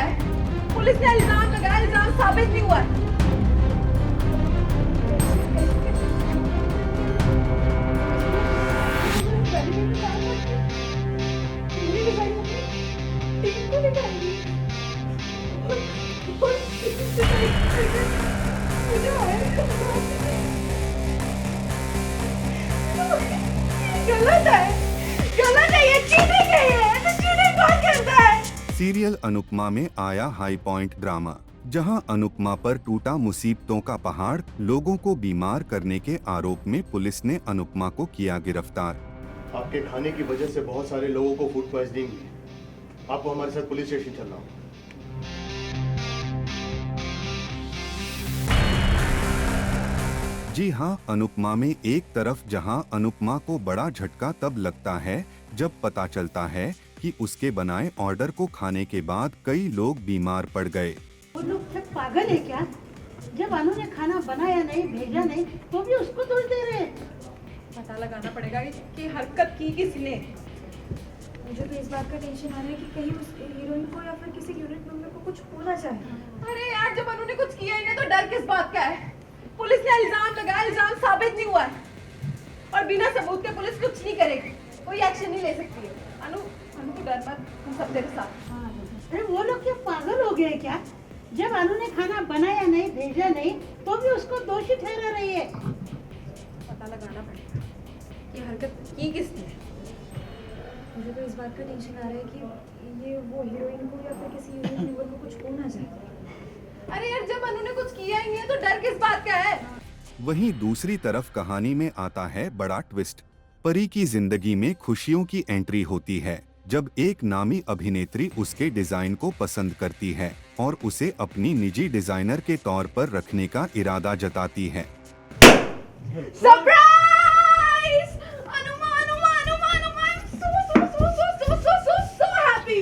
है? पुलिस ने इल्जाम लगाया, इल्जाम साबित नहीं हुआ है। गलत है, गलत है, ये चीटिंग है, ये तो चीटिंग कौन करता है? सीरियल अनुपमा में आया हाई पॉइंट ड्रामा, जहां अनुपमा पर टूटा मुसीबतों का पहाड़। लोगों को बीमार करने के आरोप में पुलिस ने अनुपमा को किया गिरफ्तार। आपके खाने की वजह से बहुत सारे लोगों को फूड पॉइजनिंग हुई है। आपको हमारे साथ पुलिस स्टेशन चलना होगा। जी हां, अनुपमा में एक तरफ जहां अनुपमा को बड़ा झटका तब लगता है जब पता चलता है कि उसके बनाए ऑर्डर को खाने के बाद कई लोग बीमार पड़ गए। वो लोग सब पागल है क्या? जब अनु ने खाना बनाया नहीं, भेजा नहीं, तो भी उसको दोष दे रहे हैं। पता लगाना पड़ेगा कि हरकत की किसने। मुझे तो इस बात का टेंशन आ रहा है कि कहीं उस हीरोइन को या फिर किसी यूनिट मेंबर को कुछ होना चाहे। अरे यार, जब अनु ने कुछ किया ही नहीं तो डर किस बात का है? पुलिस ने इल्जाम लगाया, इल्जाम साबित नहीं हुआ है और बिना सबूत के पुलिस कुछ नहीं करेगी, कोई एक्शन नहीं ले सकती है। अनु तू डर मत, हम सब तेरे साथ। अरे वो लोग क्या पागल हो गए क्या? जब अनु ने खाना बनाया नहीं, भेजा नहीं, तो भी उसको दोषी ठहरा रही है। पता लगाना पड़ेगा कि हरकत की किसने। मुझे तो इस बात का टेंशन आ रहा है कि ये वो हीरोइन को या फिर किसी यूनिट मेंबर को कुछ होना चाहे। अरे यार, जब अनु ने कुछ किया ही नहीं है तो डर किस बात का है? वहीं दूसरी तरफ कहानी में आता है बड़ा ट्विस्ट। परी की जिंदगी में खुशियों की एंट्री होती है जब एक नामी अभिनेत्री उसके डिजाइन को पसंद करती है और उसे अपनी निजी डिजाइनर के तौर पर रखने का इरादा जताती है। Surprise! अनुमा, अनुमा, अनुमा, अनुमा! So happy!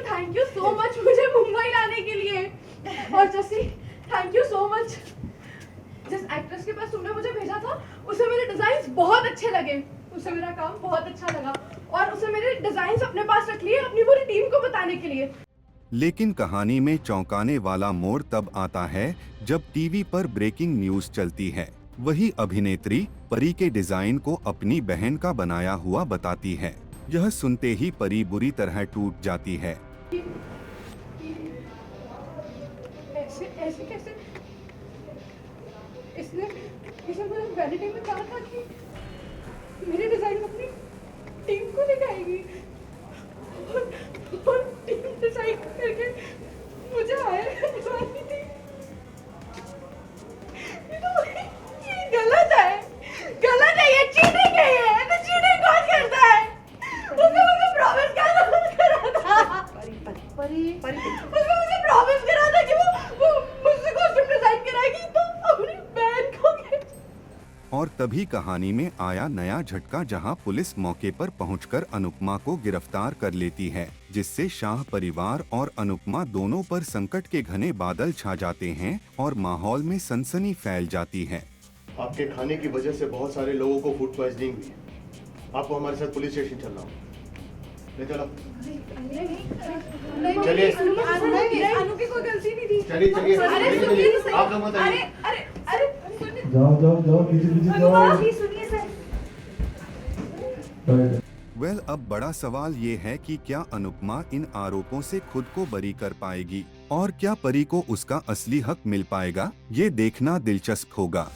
Thank you so much मुझे मुंबई लाने के लिए। और जैसी थैंक यू सो मच। जिस एक्ट्रेस के पास तुमने मुझे भेजा था, उसे मेरे डिजाइन्स बहुत अच्छे लगे, उसे मेरा काम बहुत अच्छा लगा और उसे मेरे डिजाइन्स अपने पास रख लिए अपनी पूरी टीम को बताने के लिए। लेकिन कहानी में चौंकाने वाला मोड़ तब आता है जब टीवी पर ब्रेकिंग न्यूज चलती है। वही अभिनेत्री परी के डिजाइन को अपनी बहन का बनाया हुआ बताती है। यह सुनते ही परी बुरी तरह टूट जाती है। ऐसे कैसे? इसने मुझे वैनिटी में कहा था कि मेरे डिजाइन अपनी टीम को दिखाएगी और टीम डिसाइड करके मुझे हायर करने वाली थी। ये गलत है, गलत है, ये चीटिंग है, ये तो चीटिंग कौन करता है? उसने मुझे प्रॉमिस करा था। उसने मुझे प्रॉमिस करा था कि वो मुझसे कॉस्ट्यूम डिजाइन कराएगी तो अपनी बहन को। और तभी कहानी में आया नया झटका, जहां पुलिस मौके पर पहुंचकर अनुपमा को गिरफ्तार कर लेती है, जिससे शाह परिवार और अनुपमा दोनों पर संकट के घने बादल छा जाते हैं और माहौल में सनसनी फैल जाती है। आपके खाने की वजह से बहुत सारे लोगों को फूड पॉइजनिंग हुई है। आपको हमारे साथ पुलिस स्टेशन चलना होगा। ले चलो। चलिए। अनु की कोई गलती नहीं थी। चलिए चलिए। अरे सुनिए तो सही। आप लोग बताइए। अरे सुनिए। जाओ पीछे जाओ। सुनिए सर। वेल, अब बड़ा सवाल ये है कि क्या अनुपमा इन आरोपों से खुद को बरी कर पाएगी और क्या परी को उसका असली हक मिल पाएगा? ये देखना दिलचस्प होगा।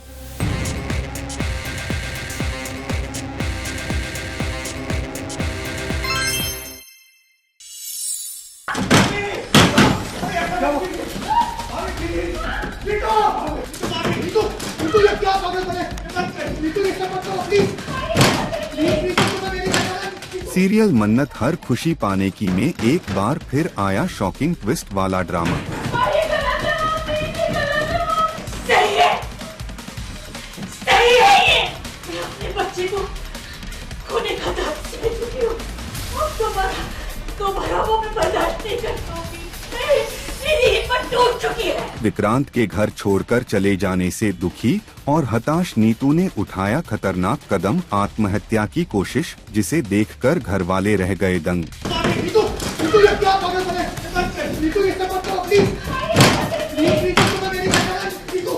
सीरियल मन्नत हर खुशी पाने की में एक बार फिर आया शॉकिंग ट्विस्ट वाला ड्रामा। सही है ये। मैं अपने बच्चे को खोने का दर्द सह चुकी हूँ। दोबारा वो मैं बर्दाश्त नहीं कर पाऊंगी। मेरी हिम्मत टूट चुकी है। विक्रांत के घर छोड़कर चले जाने से दुखी और हताश नीतू ने उठाया खतरनाक कदम, आत्महत्या की कोशिश, जिसे देखकर घर वाले रह गए दंग। नीतू ये क्या पागल बने? नीतू इससे मत करो प्लीज। नीतू तुम्हें मेरी कसम, नीतू।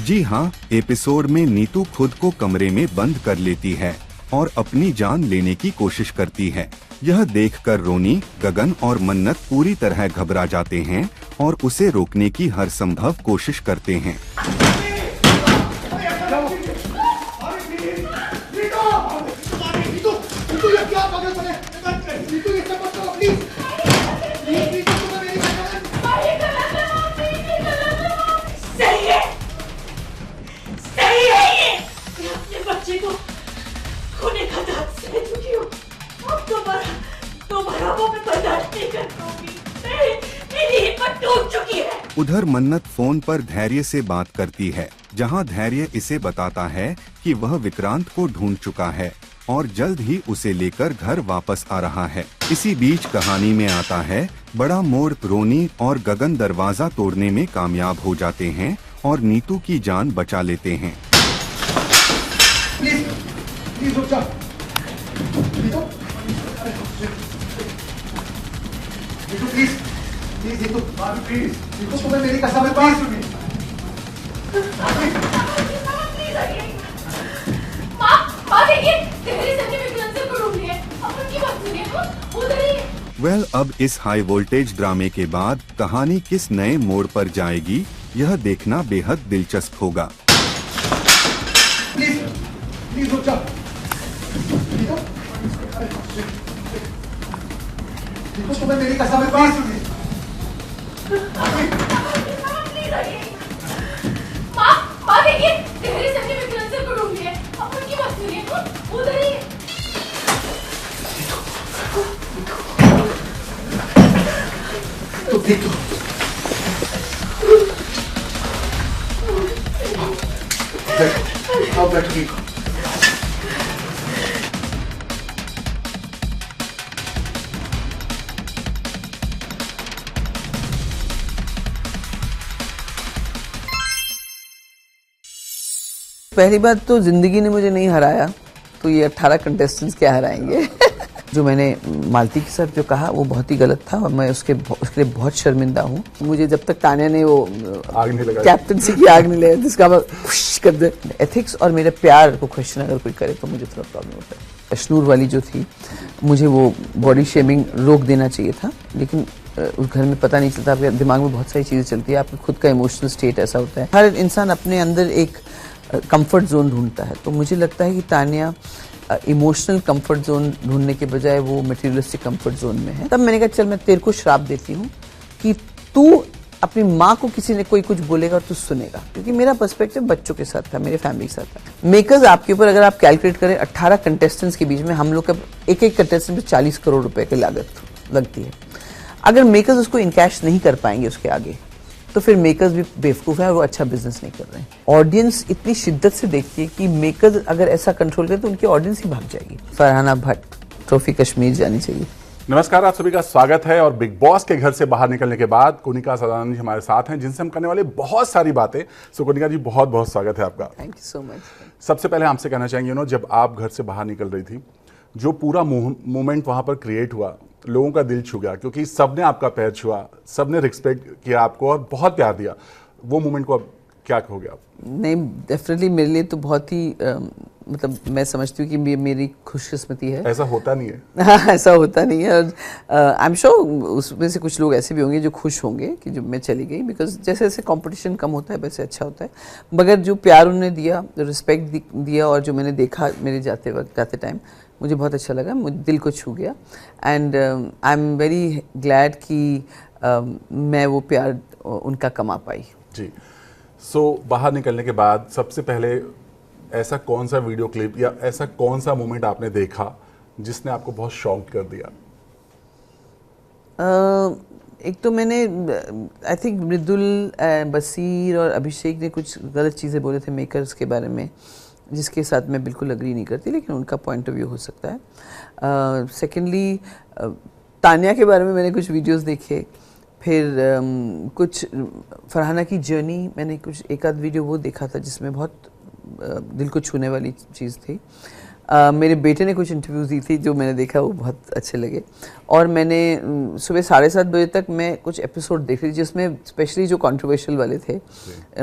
जी हाँ, एपिसोड में नीतू खुद को कमरे में बंद कर लेती है और अपनी जान लेने की कोशिश करती है। यह देखकर रोनी, गगन और मन्नत पूरी तरह घबरा जाते हैं और उसे रोकने की हर संभव कोशिश करते हैं। नीतू ये क्या पागल बने? नीतू इससे मत करो प्लीज। नीतू तुम्हें मेरी कसम। सही है, सही है ये। मैं अपने बच्चे को खोने का दर्द सह चुकी हूँ। अब दोबारा वो मैं बर्दाश्त नहीं कर पाऊंगी। मेरी हिम्मत टूट चुकी है। उधर मन्नत फोन पर धैर्य से बात करती है, जहां धैर्य इसे बताता है कि वह विक्रांत को ढूंढ चुका है और जल्द ही उसे लेकर घर वापस आ रहा है। इसी बीच कहानी में आता है बड़ा मोड़। रोनी और गगन दरवाजा तोड़ने में कामयाब हो जाते हैं और नीतू की जान बचा लेते हैं। प्लीज प्लीज रुक जा। Neetu Neetu please please Neetu please Neetu तुम्हें मेरी कसम है प्लीज। माँ देखिए, तेरे सच्चे विक्रांत को ढूंढ लिए। अब उनकी बात सुनिए, वो उधर ही है। वेल, अब इस हाई वोल्टेज ड्रामे के बाद कहानी किस नए मोड़ पर जाएगी, यह देखना बेहद दिलचस्प होगा। प्लीज प्लीज रुक जा। नीतू नीतू तुम्हें मेरी कसम है प्लीज। माँ देखिए, तेरे सच्चे विक्रांत को ढूंढ लिए। अब उनकी बात सुनिए, वो उधर ही है। तो नीतू आओ बैठिए। पहली बात तो जिंदगी ने मुझे नहीं हराया, तो ये 18 कंटेस्टेंट्स क्या हराएंगे। जो मैंने मालती के साथ जो कहा वो बहुत ही गलत था और मैं उसके लिए बहुत शर्मिंदा हूँ। मुझे जब तक तान्या ने वो आग नहीं लगा, कैप्टनसी की आग नहीं लगाई जिसका मैं खुश कर दे। एथिक्स और मेरे प्यार को क्वेश्चन अगर कोई करे तो मुझे थोड़ा प्रॉब्लम होता है। अशनूर वाली जो थी, मुझे वो बॉडी शेमिंग रोक देना चाहिए था, लेकिन उस घर में पता नहीं चलता। आपके दिमाग में बहुत सारी चीज़ें चलती है, आपका खुद का इमोशनल स्टेट ऐसा होता है। हर इंसान अपने अंदर एक कंफर्ट जोन ढूंढता है, तो मुझे लगता है कि तान्या इमोशनल कंफर्ट जोन ढूंढने के बजाय वो मटेरियलिस्टिक कंफर्ट जोन में है। तब मैंने कहा चल मैं तेरे को श्राप देती हूँ कि तू अपनी माँ को किसी ने कोई कुछ बोलेगा और तू सुनेगा, क्योंकि मेरा पर्सपेक्टिव बच्चों के साथ था, मेरे फैमिली के साथ था। मेकर्स आपके ऊपर अगर आप कैलकुलेट करें 18 कंटेस्टेंट्स के बीच में हम लोग का एक कंटेस्टेंट पे 40 करोड़ रुपए की लागत लगती है। अगर मेकर्स उसको इनकैश नहीं कर पाएंगे उसके आगे, तो फिर मेकर्स भी बेवकूफ़ है और वो अच्छा बिजनेस नहीं कर रहे हैं। ऑडियंस इतनी शिद्दत से देखती है कि मेकर्स अगर ऐसा कंट्रोल करे तो उनकी ऑडियंस ही भाग जाएगी। फरहाना भट्ट ट्रॉफी कश्मीर जानी चाहिए। नमस्कार, आप सभी का स्वागत है। और बिग बॉस के घर से बाहर निकलने के बाद कोनिका सदानंद जी हमारे साथ हैं, जिनसे हम करने वाले बहुत सारी बातें। सो कोनिका जी, बहुत बहुत स्वागत है आपका। Thank you so much. सबसे पहले हमसे कहना चाहेंगे जब आप घर से बाहर निकल रही थी, जो पूरा मोमेंट वहां पर क्रिएट हुआ, लोगों का दिल छू गया, क्योंकि सबने आपका पैर छुआ, सबने रिस्पेक्ट किया आपको और बहुत प्यार दिया। वो मोमेंट को अब क्या कहोगे आप? नहीं, डेफिनेटली मेरे लिए तो बहुत ही मतलब मैं समझती हूँ कि मेरी खुशकिस्मती है। ऐसा होता नहीं है। ऐसा होता नहीं है। और आई एम श्योर उसमें से कुछ लोग ऐसे भी होंगे जो खुश होंगे कि जब मैं चली गई, बिकॉज जैसे जैसे कंपटीशन कम होता है वैसे अच्छा होता है। मगर जो प्यार उन्होंने दिया, रिस्पेक्ट दिया और जो मैंने देखा मेरे जाते टाइम, मुझे बहुत अच्छा लगा, मुझे दिल को छू गया। And I am very glad कि मैं वो प्यार उनका कमा पाई। जी। सो बाहर निकलने के बाद सबसे पहले ऐसा कौन सा वीडियो क्लिप या ऐसा कौन सा मोमेंट आपने देखा जिसने आपको बहुत शॉक कर दिया? एक तो मैंने आई थिंक मृदुल, बसीर और अभिषेक ने कुछ गलत चीज़ें बोले थे मेकर्स के बारे में, जिसके साथ मैं बिल्कुल अग्री नहीं करती, लेकिन उनका पॉइंट ऑफ व्यू हो सकता है। सेकेंडली तान्या के बारे में मैंने कुछ वीडियोस देखे, फिर कुछ फरहाना की जर्नी, मैंने कुछ एक आध वीडियो वो देखा था जिसमें बहुत दिल को छूने वाली चीज़ थी। मेरे बेटे ने कुछ इंटरव्यूज़ दी थी जो मैंने देखा, वो बहुत अच्छे लगे। और मैंने सुबह 7:30 बजे तक मैं कुछ एपिसोड देख रही थी जिसमें स्पेशली जो कंट्रोवर्शियल वाले थे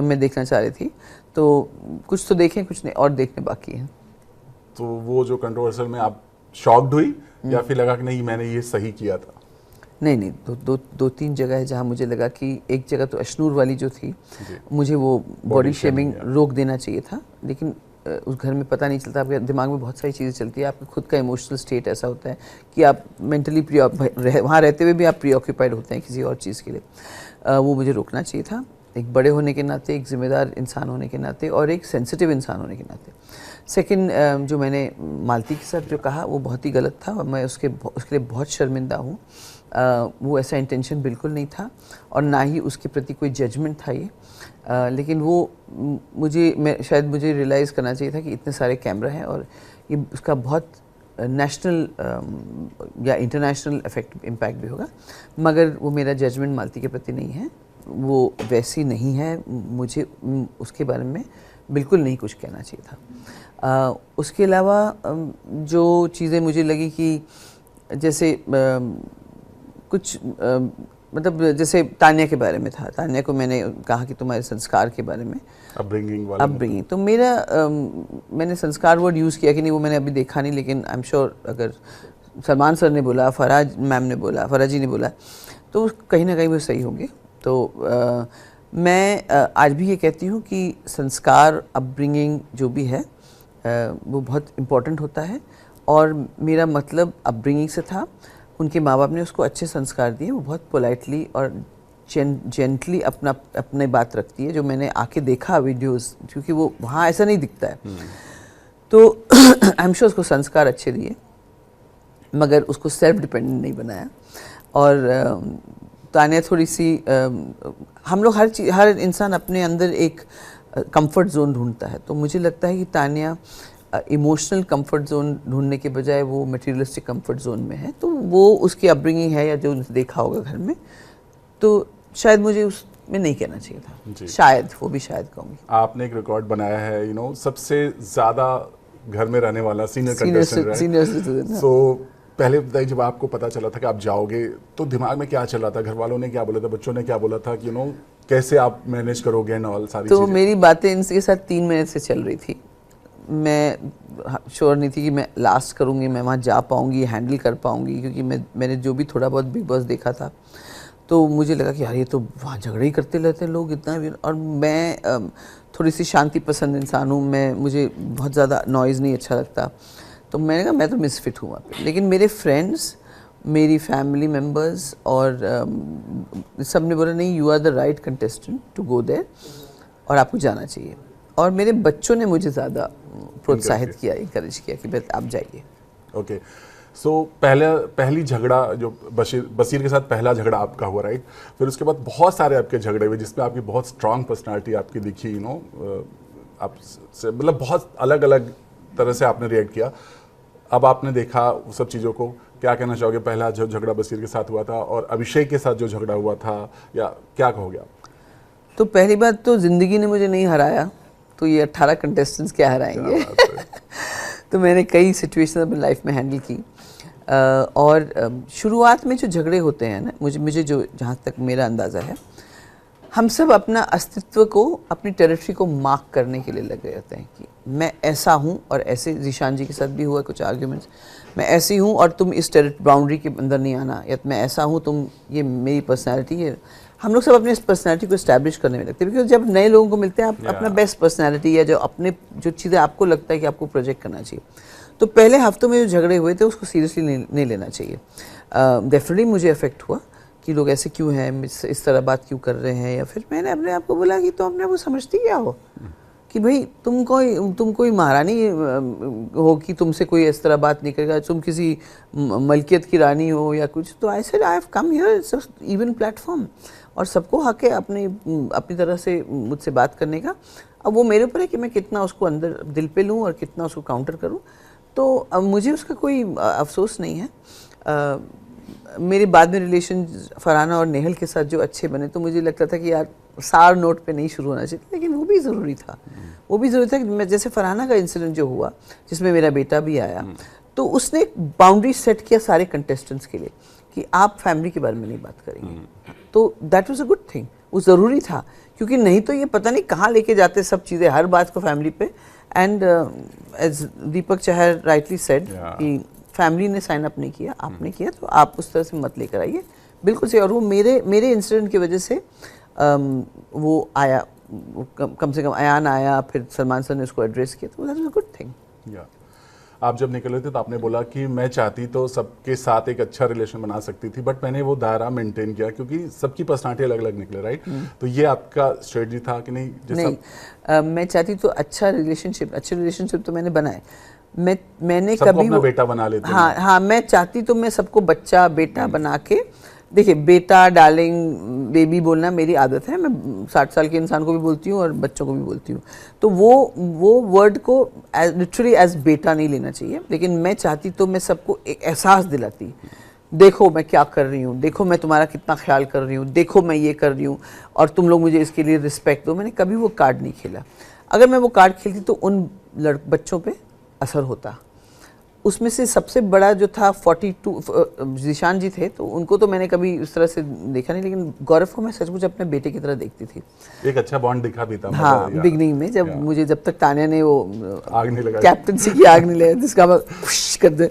मैं देखना चाह रही थी। तो कुछ तो देखें, कुछ नहीं और देखने बाकी हैं। तो वो जो कंट्रोवर्शियल में आप शॉक्ड हुई या फिर लगा कि नहीं मैंने ये सही किया था? नहीं, दो तीन जगह है जहाँ मुझे लगा कि एक जगह तो अशनूर वाली जो थी, मुझे वो बॉडी शेमिंग रोक देना चाहिए था। लेकिन उस घर में पता नहीं चलता, आपके दिमाग में बहुत सारी चीज़ें चलती है, आपका खुद का इमोशनल स्टेट ऐसा होता है कि आप मेंटली वहाँ रहते हुए भी आप प्रीऑक्यूपाइड होते हैं किसी और चीज़ के लिए। वो मुझे रोकना चाहिए था, एक बड़े होने के नाते, एक जिम्मेदार इंसान होने के नाते और एक सेंसिटिव इंसान होने के नाते। सेकंड, जो मैंने मालती के साथ जो कहा वो बहुत ही गलत था और मैं उसके लिए बहुत शर्मिंदा हूँ। वो ऐसा इंटेंशन बिल्कुल नहीं था और ना ही उसके प्रति कोई जजमेंट था ये। लेकिन वो शायद मुझे रियलाइज़ करना चाहिए था कि इतने सारे कैमरा हैं और ये उसका बहुत नेशनल या इंटरनेशनल इम्पैक्ट भी होगा। मगर वो मेरा जजमेंट मालती के प्रति नहीं है, वो वैसी नहीं है, मुझे उसके बारे में बिल्कुल नहीं कुछ कहना चाहिए था। उसके अलावा जो चीज़ें मुझे लगी कि जैसे कुछ मतलब जैसे तान्या के बारे में था, तान्या को मैंने कहा कि तुम्हारे संस्कार के बारे में, अपब्रिंगिंग, तो मेरा मैंने संस्कार वर्ड यूज़ किया कि नहीं वो मैंने अभी देखा नहीं, लेकिन आई एम श्योर अगर सलमान सर ने बोला, फराज मैम ने बोला, फराज जी ने बोला, तो कहीं ना कहीं वो सही होंगे। तो मैं आज भी ये कहती हूँ कि संस्कार, अपब्रिंगिंग जो भी है वो बहुत इम्पोर्टेंट होता है और मेरा मतलब अपब्रिंगिंग से था। उनके माँ बाप ने उसको अच्छे संस्कार दिए, वो बहुत पोलाइटली और जेंटली अपने बात रखती है, जो मैंने आके देखा वीडियोस, क्योंकि वो वहाँ ऐसा नहीं दिखता है। तो आई एम श्योर उसको संस्कार अच्छे दिए मगर उसको सेल्फ डिपेंडेंट नहीं बनाया। और तान्या थोड़ी सी हम लोग हर इंसान अपने अंदर एक कंफर्ट जोन ढूंढता है, तो मुझे लगता है कि तान्या इमोशनल कंफर्ट जोन ढूंढने के बजाय वो मटेरियलिस्टिक कंफर्ट जोन में है। तो वो उसकी अपब्रिंगिंग है या जो उसने देखा होगा घर में, तो शायद मुझे उसमें नहीं कहना चाहिए था, शायद वो भी शायद कहूँगी। आपने एक रिकॉर्ड बनाया है, सबसे ज़्यादा घर में रहने वाला सीनियर सिटीजन। सो पहले बताइए, जब आपको पता चला था कि आप जाओगे तो दिमाग में क्या चल रहा था, घर वालों ने क्या बोला था, बच्चों ने क्या बोला था कि कैसे आप मैनेज करोगे एंड ऑल सारी चीजें? मेरी बातें इनके साथ 3 महीने से चल रही थी। मैं श्योर नहीं थी कि मैं लास्ट करूँगी, मैं वहाँ जा पाऊँगी, हैंडल कर पाऊँगी, क्योंकि मैंने जो भी थोड़ा बहुत बिग बॉस देखा था तो मुझे लगा कि यार ये तो वहाँ झगड़े ही करते रहते हैं लोग इतना भी। और मैं थोड़ी सी शांति पसंद इंसान हूँ, मुझे बहुत ज़्यादा नॉइज़ नहीं अच्छा लगता, तो मैंने कहा मैं तो मिसफिट हूँ वहाँ पे। लेकिन मेरे फ्रेंड्स, मेरी फैमिली मेम्बर्स और सब ने बोला नहीं, you are the right contestant to go there और आपको जाना चाहिए। और मेरे बच्चों ने मुझे ज़्यादा प्रोत्साहित किया, इंकरेज किया कि बस आप जाइए। ओके, सो पहली झगड़ा जो बशीर के साथ पहला झगड़ा आपका हुआ, राइट? फिर उसके बाद बहुत सारे आपके झगड़े हुए जिसमें आपकी बहुत स्ट्रांग पर्सनालिटी आपकी दिखी, आप मतलब बहुत अलग अलग तरह से आपने रिएक्ट किया। अब आपने देखा वो सब चीज़ों को, क्या कहना चाहोगे? पहला जो झगड़ा बशीर के साथ हुआ था और अभिषेक के साथ जो झगड़ा हुआ था, या क्या कहोगे आप? तो पहली बात तो ज़िंदगी ने मुझे नहीं हराया, तो ये 18 कंटेस्टेंट्स क्या हराएंगे। तो मैंने कई सिचुएशन अपनी लाइफ में हैंडल की। और शुरुआत में जो झगड़े होते हैं ना, मुझे जो जहाँ तक मेरा अंदाज़ा है, हम सब अपना अस्तित्व को, अपनी टेरिटरी को मार्क करने के लिए लगे रहते हैं कि मैं ऐसा हूँ। और ऐसे जीशान जी के साथ भी हुआ कुछ आर्ग्यूमेंट्स, मैं ऐसी हूँ और तुम इस बाउंड्री के अंदर नहीं आना, या मैं ऐसा हूँ, तुम, ये मेरी पर्सनैलिटी है। हम लोग सब अपने इस पर्सनैलिटी को एस्टैब्लिश करने में लगते हैं, बिकॉज जब नए लोगों को मिलते हैं आप अपना बेस्ट पर्सनैलिटी या जो चीज़ें आपको लगता है कि आपको प्रोजेक्ट करना चाहिए। तो पहले हफ्तों में जो झगड़े हुए थे उसको सीरियसली नहीं लेना चाहिए। डेफिनेटली मुझे अफेक्ट हुआ कि लोग ऐसे क्यों हैं, इस तरह बात क्यों कर रहे हैं। या फिर मैंने अपने आप को बोला कि तुम अपने आप को समझती क्या हो कि भाई तुम कोई महारानी हो कि तुमसे कोई इस तरह बात नहीं करेगा, तुम किसी मलकियत की रानी हो या कुछ। तो I said I have come here, it's even platform और सबको हक है अपनी तरह से मुझसे बात करने का। अब वो मेरे ऊपर है कि मैं कितना उसको अंदर दिल पे लूँ और कितना उसको काउंटर करूँ। तो अब मुझे उसका कोई अफसोस नहीं है। मेरे बाद में रिलेशन फरहाना और नेहल के साथ जो अच्छे बने, तो मुझे लगता था कि यार सार नोट पे नहीं शुरू होना चाहिए, लेकिन वो भी ज़रूरी था। वो भी ज़रूरत है कि मैं जैसे फरहाना का इंसिडेंट जो हुआ जिसमें मेरा बेटा भी आया, तो उसने बाउंड्री सेट किया सारे कंटेस्टेंट्स के लिए कि आप फैमिली के बारे में नहीं बात करेंगे। तो that was a good thing, वो ज़रूरी था, क्योंकि नहीं तो ये पता नहीं कहाँ लेके जाते सब चीज़ें, हर बात को फैमिली पे। And as Deepak Chahar rightly said कि फैमिली ने साइन अप नहीं किया, आपने किया, तो आप उस तरह से मत लेकर आइए, बिल्कुल सही। और वो मेरे इंसिडेंट की वजह से वो आया, कम से कम अयान आया, फिर सलमान सर ने उसको एड्रेस किया, तो that was a good thing. आप जब निकल रहे थे तो आपने बोला कि मैं चाहती तो सबके साथ एक अच्छा रिलेशन बना सकती थी, बट मैंने वो दायरा मेंटेन किया क्योंकि सबकी पर्सनालिटी अलग अलग निकले, राइट? तो ये आपका स्ट्रेटजी था कि नहीं? नहीं, मैं चाहती तो अच्छे रिलेशनशिप तो मैंने बनाए। मैंने सबको कभी अपना बेटा बना लेते हाँ हाँ, मैं चाहती तो मैं सबको बच्चा बेटा बना के, देखिए बेटा डार्लिंग बेबी बोलना मेरी आदत है, मैं 60 साल के इंसान को भी बोलती हूँ और बच्चों को भी बोलती हूँ, तो वो वर्ड को लिटरली एज बेटा नहीं लेना चाहिए। लेकिन मैं चाहती तो मैं सबको एक एहसास दिलाती, देखो मैं क्या कर रही हूँ, देखो मैं तुम्हारा कितना ख्याल कर रही हूँ, देखो मैं ये कर रही हूँ और तुम लोग मुझे इसके लिए रिस्पेक्ट दो। मैंने कभी वो कार्ड नहीं खेला। अगर मैं वो कार्ड खेलती तो उन बच्चों पे असर होता। उसमें से सबसे बड़ा जो था 42 जीशान जी थे, तो उनको तो मैंने कभी उस तरह से देखा नहीं, लेकिन गौरव को मैं सचमुच अपने बेटे की तरह देखती थी। एक अच्छा बॉन्ड दिखा भी था। हाँ, बिगनिंग में जब तक तानिया ने वो आग नहीं लगाई, कैप्टनसी की आग नहीं लगाई जिसका मैं खुश कर दे,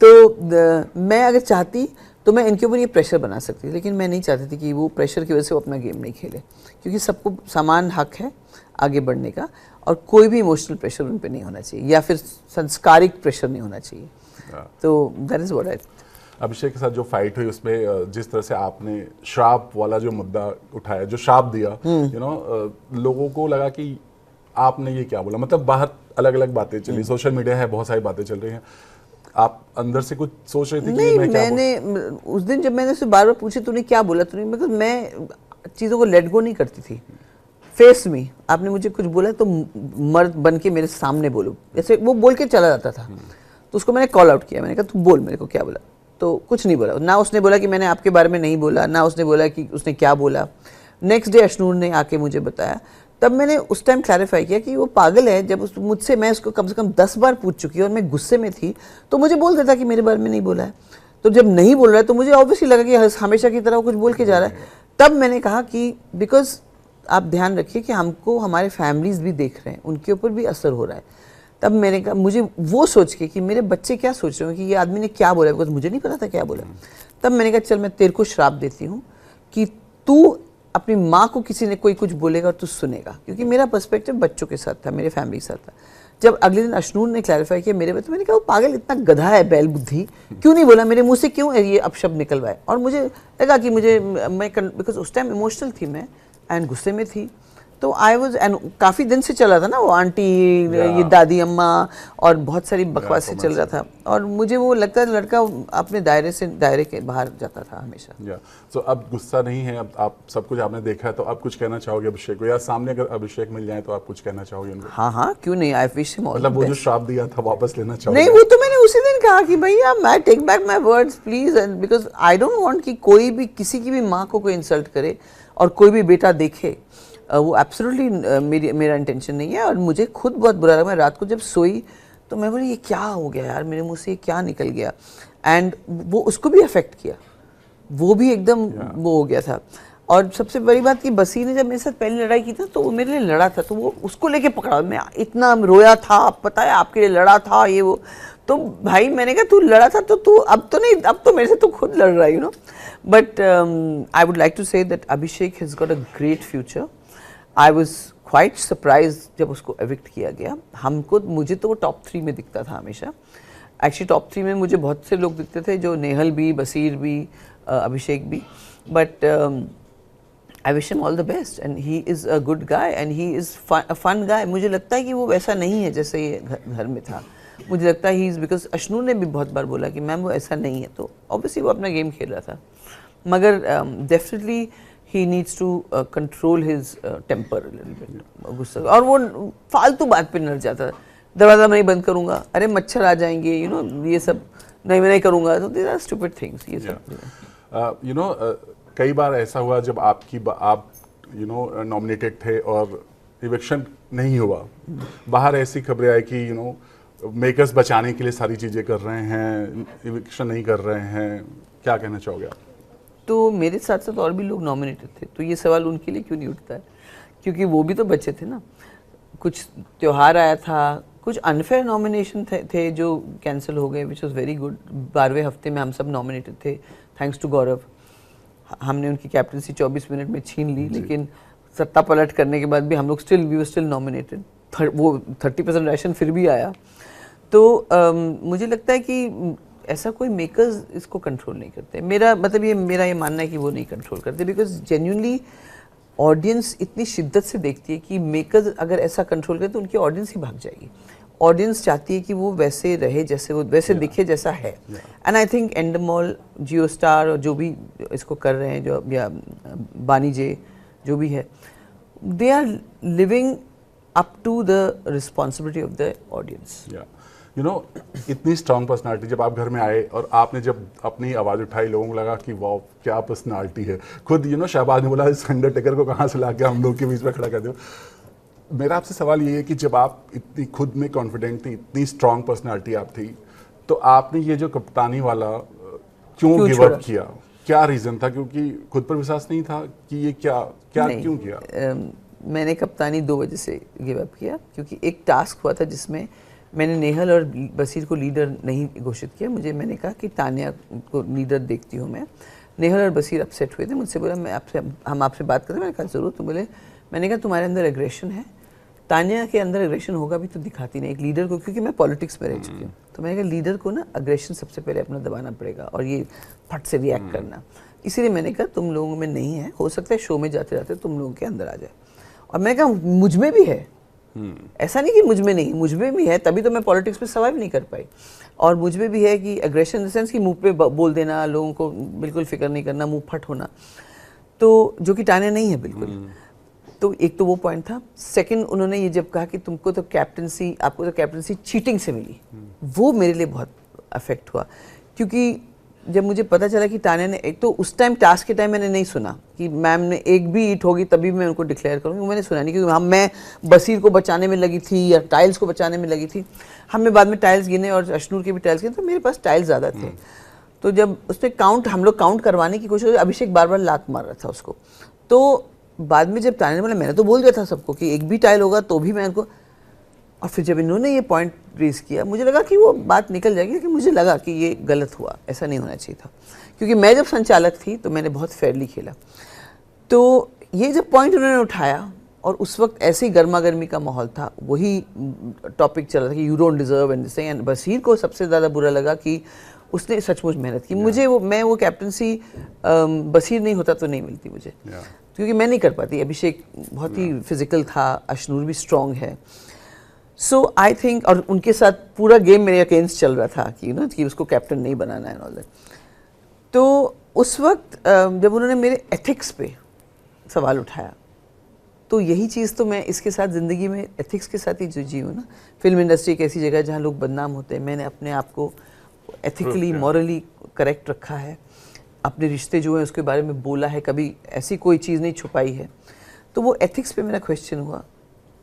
तो मैं अगर चाहती तो मैं इनके ऊपर ये प्रेशर बना सकती थी, लेकिन मैं नहीं चाहती थी कि वो प्रेशर की वजह से वो अपना गेम नहीं खेले, क्योंकि सबको समान हक है आगे बढ़ने का और कोई भी इमोशनल प्रेशर उन पे नहीं होना चाहिए या फिर संस्कारिक प्रेशर नहीं होना चाहिए। तो दैट इज व्हाट आई। अभिषेक के साथ जो फाइट हुई उसमें जिस तरह से आपने श्राप वाला जो मुद्दा उठाया, जो श्राप दिया, लोगों को लगा कि आपने ये क्या बोला, मतलब बाहर अलग अलग बातें चली, सोशल मीडिया है, बहुत सारी बातें चल रही हैं, आप अंदर से कुछ सोच रहे थे कि नहीं? मैं क्या मैंने उस दिन जब मैंने उससे बार बार पूछे तूने क्या बोला, तूने, मतलब मैं चीज़ों को लेट गो नहीं करती थी। फेस में आपने मुझे कुछ बोला तो मर्द बन के मेरे सामने बोलो, जैसे वो बोल के चला जाता था, तो उसको मैंने कॉल आउट किया, मैंने कहा तू बोल मेरे को क्या बोला, तो कुछ नहीं बोला। ना उसने बोला कि मैंने आपके बारे में नहीं बोला, ना उसने बोला कि उसने क्या बोला। नेक्स्ट डे अशनूर ने आके मुझे बताया, तब मैंने उस टाइम क्लैरिफाई किया कि वो पागल है। जब मुझसे मैं उसको कम से कम 10 बार पूछ चुकी और मैं गुस्से में थी, तो मुझे बोल देता कि मेरे बारे में नहीं बोला है। तो जब नहीं बोल रहा है तो मुझे ऑब्वियसली लगा कि हमेशा की तरह वो कुछ बोल के जा रहा है। तब मैंने कहा कि बिकॉज आप ध्यान रखिए कि हमको हमारे फैमिलीज भी देख रहे हैं, उनके ऊपर भी असर हो रहा है। तब मैंने कहा, मुझे वो सोच के कि मेरे बच्चे क्या सोच रहे हो कि ये आदमी ने क्या बोला, बिकॉज मुझे नहीं पता था क्या बोला। तब मैंने कहा चल मैं तेरे को श्राप देती हूँ कि तू अपनी माँ को किसी ने कोई कुछ बोलेगा और तू सुनेगा, क्योंकि मेरा पर्सपेक्टिव बच्चों के साथ था, मेरे फैमिली के साथ था। जब अगले दिन अशनूर ने क्लैरिफाई किया मेरे बारे, तो मैंने कहा वो पागल इतना गधा है, बैल बुद्धि, क्यों नहीं बोला मेरे मुंह से, क्यों ये अपशब्द निकलवाए। और मुझे लगा कि मैं बिकॉज उस टाइम इमोशनल थी मैं एंड गुस्से में थी, तो आई वाज, एंड काफ़ी दिन से चला था ना वो आंटी, ये दादी अम्मा और बहुत सारी बकवास से चल रहा था, और मुझे वो लगता है लड़का अपने दायरे के बाहर जाता था हमेशा। सो अब गुस्सा नहीं है, अब आप सब कुछ आपने देखा है, तो आप कुछ कहना चाहोगे अभिषेक को, या सामने अगर अभिषेक मिल जाए तो आप कुछ कहना चाहोगे उनको? हाँ, क्यों नहीं, आई wish him all the best. मतलब वो जो श्राप दिया था वापस लेना चाहोगे? नहीं, वो तो मैंने उसी दिन कहा कि भैया मैं take back my words please, and because I don't want कि कोई भी किसी की भी माँ को कोई इंसल्ट करे और कोई भी बेटा देखे, वो एब्सोल्युटली मेरा इंटेंशन नहीं है। और मुझे खुद बहुत बुरा लगा, मैं रात को जब सोई तो मैं बोली ये क्या हो गया यार, मेरे मुंह से ये क्या निकल गया, एंड वो उसको भी अफेक्ट किया, वो भी एकदम वो हो गया था। और सबसे बड़ी बात कि बसी ने जब मेरे साथ पहली लड़ाई की था तो वो मेरे लिए लड़ा था, तो वो उसको लेके पकड़ा, मैं इतना रोया था, पता है आपके लिए लड़ा था ये वो। तो भाई मैंने कहा तू लड़ा था तो तू अब तो नहीं, अब तो मेरे से तू खुद लड़ रहा है, you know. But I would like to say that Abhishek has got a great future. I was quite surprise जब उसको एविक्ट किया गया। मुझे तो वो टॉप 3 में दिखता था हमेशा। एक्चुअली टॉप 3 में मुझे बहुत से लोग दिखते थे, जो नेहल भी, बसीर भी, अभिषेक भी, but I wish him all the best and he is a good guy and he is a fun guy. मुझे लगता है कि वो वैसा नहीं है जैसे ये घर में था। मुझे लगता है ही इज़, बिकॉज अशनूर ने भी बहुत बार बोला कि मैम वो ऐसा नहीं है, तो ऑब्वियसली वो अपना गेम खेल रहा था, मगर definitely he needs to control his temper a little bit, गुस्सा। और वो फालतू बात पे नर जाता है, दरवाज़ा मैं नहीं बंद करूँगा, अरे मच्छर आ जाएंगे, यू नो, ये सब नहीं मैं नहीं करूँगा, तो these are stupid things, ये सब। यू नो कई बार ऐसा हुआ जब आप नॉमिनेटेड थे और इविक्शन नहीं हुआ। बाहर ऐसी खबरें आई कि मेकर्स बचाने के लिए सारी चीज़ें कर रहे हैं, इविक्शन नहीं कर रहे हैं, क्या कहना चाहोगे आप? तो मेरे साथ साथ और भी लोग नॉमिनेटेड थे, तो ये सवाल उनके लिए क्यों नहीं उठता है? क्योंकि वो भी तो बच्चे थे ना। कुछ त्यौहार आया था, कुछ अनफेयर नॉमिनेशन थे जो कैंसिल हो गए, विच वॉज वेरी गुड। 12वें हफ्ते में हम सब नॉमिनेटेड थे, थैंक्स टू गौरव। हमने उनकी कैप्टनसी 24 मिनट में छीन ली, लेकिन सत्ता पलट करने के बाद भी हम लोग वी वर स्टिल नॉमिनेटेड। वो 30% राशन फिर भी आया। तो मुझे लगता है कि ऐसा कोई मेकर्स इसको कंट्रोल नहीं करते। मेरा ये मानना है कि वो नहीं कंट्रोल करते, बिकॉज जेन्युइनली ऑडियंस इतनी शिद्दत से देखती है कि मेकर्स अगर ऐसा कंट्रोल करे तो उनकी ऑडियंस ही भाग जाएगी। ऑडियंस चाहती है कि वो वैसे रहे जैसे वो वैसे दिखे जैसा है। And I think Endemol, Jio star और जो भी इसको कर रहे हैं, जो या बानी जे जो भी है, they are living up to the responsibility of the audience. इतनी स्ट्रांग पर्सनालिटी, जब आप घर में आए और आपने जब अपनी आवाज़ उठाई, लोगों को लगा कि वाह क्या पर्सनालिटी है। खुद शहबाज ने बोला इस अंडरटेकर को कहाँ से ला के हम लोग के बीच में खड़ा कर दो। मेरा आपसे सवाल ये है कि जब आप इतनी खुद में कॉन्फिडेंट थी, इतनी स्ट्रांग पर्सनालिटी आप थी, तो आपने ये जो कप्तानी वाला क्यों गिव अप किया? क्या रीज़न था? क्योंकि खुद पर विश्वास नहीं था कि ये क्या क्यों किया? मैंने कप्तानी 2 वजह से गिव अप किया। क्योंकि एक टास्क हुआ था जिसमें मैंने नेहल और बसीर को लीडर नहीं घोषित किया। मैंने कहा कि तानिया को लीडर देखती हूँ मैं। नेहल और बसीर अपसेट हुए थे, मुझसे बोला हम आपसे बात करते हैं। मैंने कहा ज़रूर। तो बोले, मैंने कहा तुम्हारे अंदर एग्रेशन है, तानिया के अंदर एग्रेशन होगा भी तो दिखाती नहीं एक लीडर को, क्योंकि मैं पॉलिटिक्स में रह चुकी हूँ। तो मैंने कहा लीडर को ना एग्रेशन सबसे पहले अपना दबाना पड़ेगा और ये फट से रिएक्ट करना। इसीलिए मैंने कहा तुम लोगों में नहीं है, हो सकता है शो में जाते जाते तुम लोगों के अंदर आ जाए। और मैंने कहा मुझ में भी है, ऐसा नहीं कि मुझ में नहीं, मुझ में भी है, तभी तो मैं पॉलिटिक्स में सर्वाइव नहीं कर पाई। और मुझ में भी है कि एग्रेशन इन द सेंस कि मुंह पे बोल देना, लोगों को बिल्कुल फिक्र नहीं करना, मुंह फट होना, तो जो कि तानिया नहीं है बिल्कुल। तो एक तो वो पॉइंट था। सेकंड, उन्होंने ये जब कहा कि आपको तो कैप्टनसी चीटिंग से मिली, वो मेरे लिए बहुत अफेक्ट हुआ। क्योंकि जब मुझे पता चला कि तानिया ने, एक तो उस टाइम टास्क के टाइम मैंने नहीं सुना कि मैम ने एक भी ईट होगी तभी मैं उनको डिक्लेयर करूँगी, मैंने सुना नहीं। क्योंकि मैं बसीर को बचाने में लगी थी या टाइल्स को बचाने में लगी थी। हमने बाद में टाइल्स गिने और अशनूर के भी टाइल्स गिने, तो मेरे पास टाइल्स ज़्यादा थे। तो जब उसमें हम लोग काउंट करवाने की कोशिश, अभिषेक बार बार लात मार रहा था उसको। तो बाद में जब तानिया ने बोला, मैंने तो बोल दिया था सबको कि एक भी टाइल होगा तो भी मैं उनको, और फिर जब इन्होंने ये पॉइंट रेज किया, मुझे लगा कि वो बात निकल जाएगी। लेकिन मुझे लगा कि ये गलत हुआ, ऐसा नहीं होना चाहिए था। क्योंकि मैं जब संचालक थी तो मैंने बहुत फेयरली खेला। तो ये जब पॉइंट उन्होंने उठाया, और उस वक्त ऐसे ही गर्मा गर्मी का माहौल था, वही टॉपिक चल रहा था कि यू डोंट डिजर्व एंड बसीर को सबसे ज़्यादा बुरा लगा कि उसने सचमुच मेहनत की। मुझे मैं वो कैप्टनसी बसीर नहीं होता तो नहीं मिलती मुझे, क्योंकि मैं नहीं कर पाती। अभिषेक बहुत ही फिजिकल था, अशनूर भी स्ट्रॉन्ग है। सो आई थिंक, और उनके साथ पूरा गेम मेरे अगेंस्ट चल रहा था कि कि उसको कैप्टन नहीं बनाना है ऑल दैट। तो उस वक्त जब उन्होंने मेरे एथिक्स पे सवाल उठाया, तो यही चीज़ तो मैं इसके साथ ज़िंदगी में एथिक्स के साथ ही जी हूँ ना। फिल्म इंडस्ट्री एक ऐसी जगह है जहाँ लोग बदनाम होते हैं। मैंने अपने आप को एथिकली, मॉरली करेक्ट रखा है। अपने रिश्ते जो हैं उसके बारे में बोला है, कभी ऐसी कोई चीज़ नहीं छुपाई है। तो वो एथिक्स पे मेरा क्वेश्चन हुआ,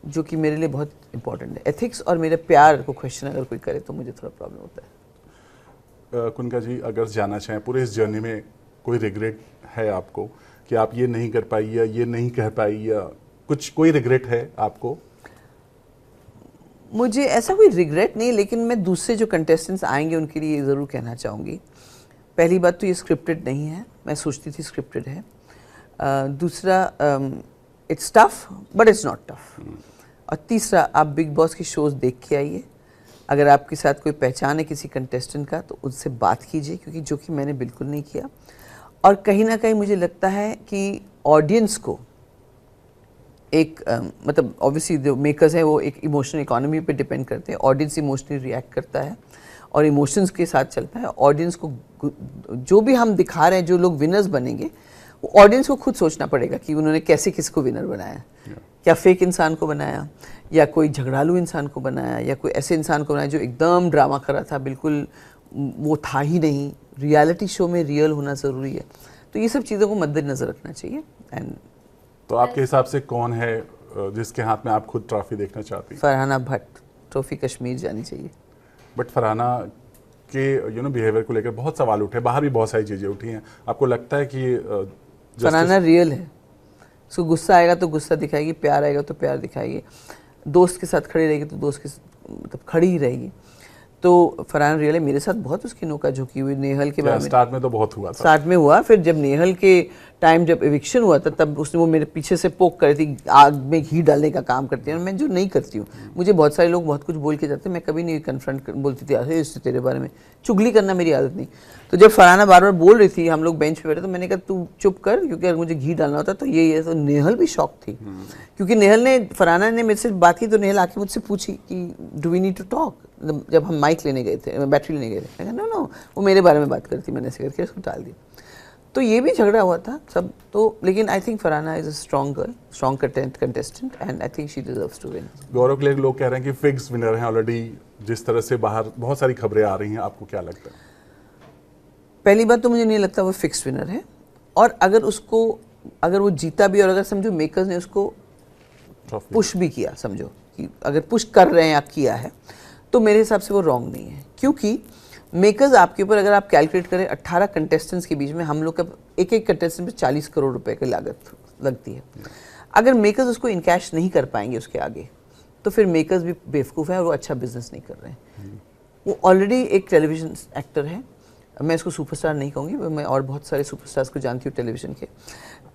जो कि मेरे लिए बहुत इंपॉर्टेंट है। एथिक्स और मेरे प्यार को क्वेश्चन अगर कोई करे तो मुझे थोड़ा प्रॉब्लम होता है। कुनका जी, अगर जाना चाहें पूरे इस जर्नी में, कोई रिग्रेट है आपको कि आप ये नहीं कर पाई या ये नहीं कह पाई, या कोई रिग्रेट है आपको? मुझे ऐसा कोई रिग्रेट नहीं, लेकिन मैं दूसरे जो कंटेस्टेंट्स आएंगे उनके लिए ज़रूर कहना चाहूँगी। पहली बात तो ये स्क्रिप्टेड नहीं है, मैं सोचती थी स्क्रिप्टेड है। दूसरा, it's tough but it's not tough. और तीसरा, आप बिग बॉस की शोज़ देख के आइए। अगर आपके साथ कोई पहचान है किसी कंटेस्टेंट का तो उससे बात कीजिए, क्योंकि जो कि मैंने बिल्कुल नहीं किया। और कहीं ना कहीं मुझे लगता है कि ऑडियंस को एक मतलब ऑब्वियसली जो मेकर्स हैं वो एक इमोशनल इकोनॉमी पे डिपेंड करते हैं। ऑडियंस इमोशनली रिएक्ट करता है और इमोशंस के साथ चलता है। ऑडियंस को जो भी हम दिखा रहे हैं, जो लोग विनर्स बनेंगे, वो ऑडियंस को खुद सोचना पड़ेगा कि उन्होंने कैसे किसको विनर बनाया। क्या फेक इंसान को बनाया, या कोई झगड़ालू इंसान को बनाया, या कोई ऐसे इंसान को बनाया जो एकदम ड्रामा कर रहा था, बिल्कुल वो था ही नहीं। रियलिटी शो में रियल होना ज़रूरी है। तो ये सब चीज़ों को मद्देनज़र रखना चाहिए। एंड तो आपके हिसाब से कौन है जिसके हाथ में आप खुद ट्रॉफी देखना चाहती हैं? फरहाना भट्ट, ट्रॉफी कश्मीर जानी चाहिए। बट फरहाना के बिहेवियर को लेकर बहुत सवाल उठे, बाहर भी बहुत सारी चीजें उठी हैं। आपको लगता है कि फरहाना रियल है, उसको गुस्सा आएगा तो गुस्सा दिखाएगी, प्यार आएगा तो प्यार दिखाएगी, दोस्त के साथ खड़ी रहेगी तो दोस्त के मतलब खड़ी ही रहेगी। तो फरहान रियल है। मेरे साथ बहुत उसकी नोका झुकी हुई नेहल के बारे में। स्टार्ट में तो बहुत हुआ था। स्टार्ट में हुआ, फिर जब नेहल के टाइम जब एविक्शन हुआ था तब उसने वो मेरे पीछे से पोक कर थी, आग में घी डालने का काम करती है, मैं जो नहीं करती हूँ। मुझे बहुत सारे लोग बहुत कुछ बोल के जाते हैं, मैं कभी नहीं कन्फ्रंट बोलती थी अरे इससे तेरे बारे में, चुगली करना मेरी आदत नहीं। तो जब फरहाना बार बार बोल रही थी, हम लोग बेंच पे बैठे, तो मैंने कहा तू चुप कर, क्योंकि अगर मुझे घी डालना होता तो ये तो नेहल भी शॉक थी, क्योंकि नेहल ने फरहाना ने मेरे से बात की तो नेहल आके मुझसे पूछी कि do we need to talk, जब हम माइक लेने गए थे, बैटरी लेने गए थे। नो नो, वो मेरे बारे में बात करती, मैंने ऐसे करके उसको टाल दिया। तो ये भी झगड़ा हुआ था सब तो, लेकिन I think Farhana is a strong girl, strong contestant and I think she deserves to win. Gaurav के लिए लोग कह रहे हैं कि फिक्स विनर हैं ऑलरेडी, जिस तरह से बाहर बहुत सारी खबरें आ रही हैं, आपको क्या लगता है? पहली बात तो मुझे नहीं लगता वो फिक्स विनर है, और अगर वो जीता भी और अगर समझो मेकर्स ने उसको पुश भी किया, समझो कि अगर पुश कर रहे हैं या किया है, तो मेरे हिसाब से वो रॉन्ग नहीं है। क्योंकि मेकर्स आपके ऊपर, अगर आप कैलकुलेट करें 18 कंटेस्टेंट्स के बीच में हम लोग का एक कंटेस्टेंट पे 40 करोड़ रुपए की लागत लगती है। अगर मेकर्स उसको इनकैश नहीं कर पाएंगे उसके आगे, तो फिर मेकर्स भी बेवकूफ़ है और वो अच्छा बिजनेस नहीं कर रहे हैं। वो ऑलरेडी एक टेलीविजन एक्टर है, मैं इसको सुपरस्टार नहीं कहूँगी, मैं और बहुत सारे सुपरस्टार्स को जानती हूँ, टेलीविजन के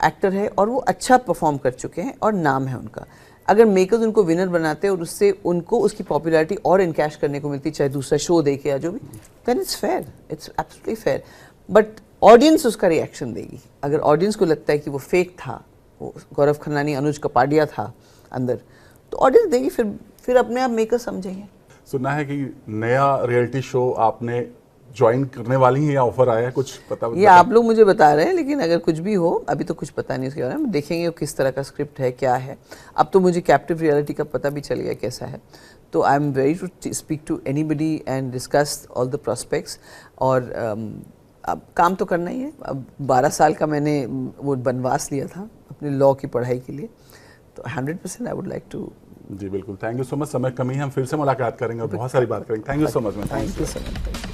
एक्टर है और वो अच्छा परफॉर्म कर चुके हैं और नाम है उनका। अगर मेकर्स उनको विनर बनाते और उससे उनको उसकी पॉपुलैरिटी और इनकैश करने को मिलती, चाहे दूसरा शो देखे या जो भी, then it's fair, it's absolutely fair. But audience उसका रिएक्शन देगी। अगर ऑडियंस को लगता है कि वो फेक था, वो गौरव खन्नानी, अनुज कपाडिया था अंदर, तो ऑडियंस देगी, फिर अपने आप मेकर्स समझेंगे। सुना है कि नया रियलिटी शो आपने ज्वाइन करने वाली हैं या ऑफर आया है, कुछ पता? ये आप लोग मुझे बता रहे हैं, लेकिन अगर कुछ भी हो, अभी तो कुछ पता नहीं उसके बारे में, देखेंगे किस तरह का स्क्रिप्ट है, क्या है। अब तो मुझे कैप्टिव रियलिटी का पता भी चल गया कैसा है, तो I am ready to speak to anybody and discuss all the prospects. और अब काम तो करना ही है। अब 12 साल का मैंने वो वनवास लिया था अपने लॉ की पढ़ाई के लिए, तो 100% आई वुड लाइक टू। जी बिल्कुल, थैंक यू सो मच। समय कमी है, हम फिर से मुलाकात करेंगे और बहुत सारी बात करेंगे। Thank you so much ma'am. Thank you so much.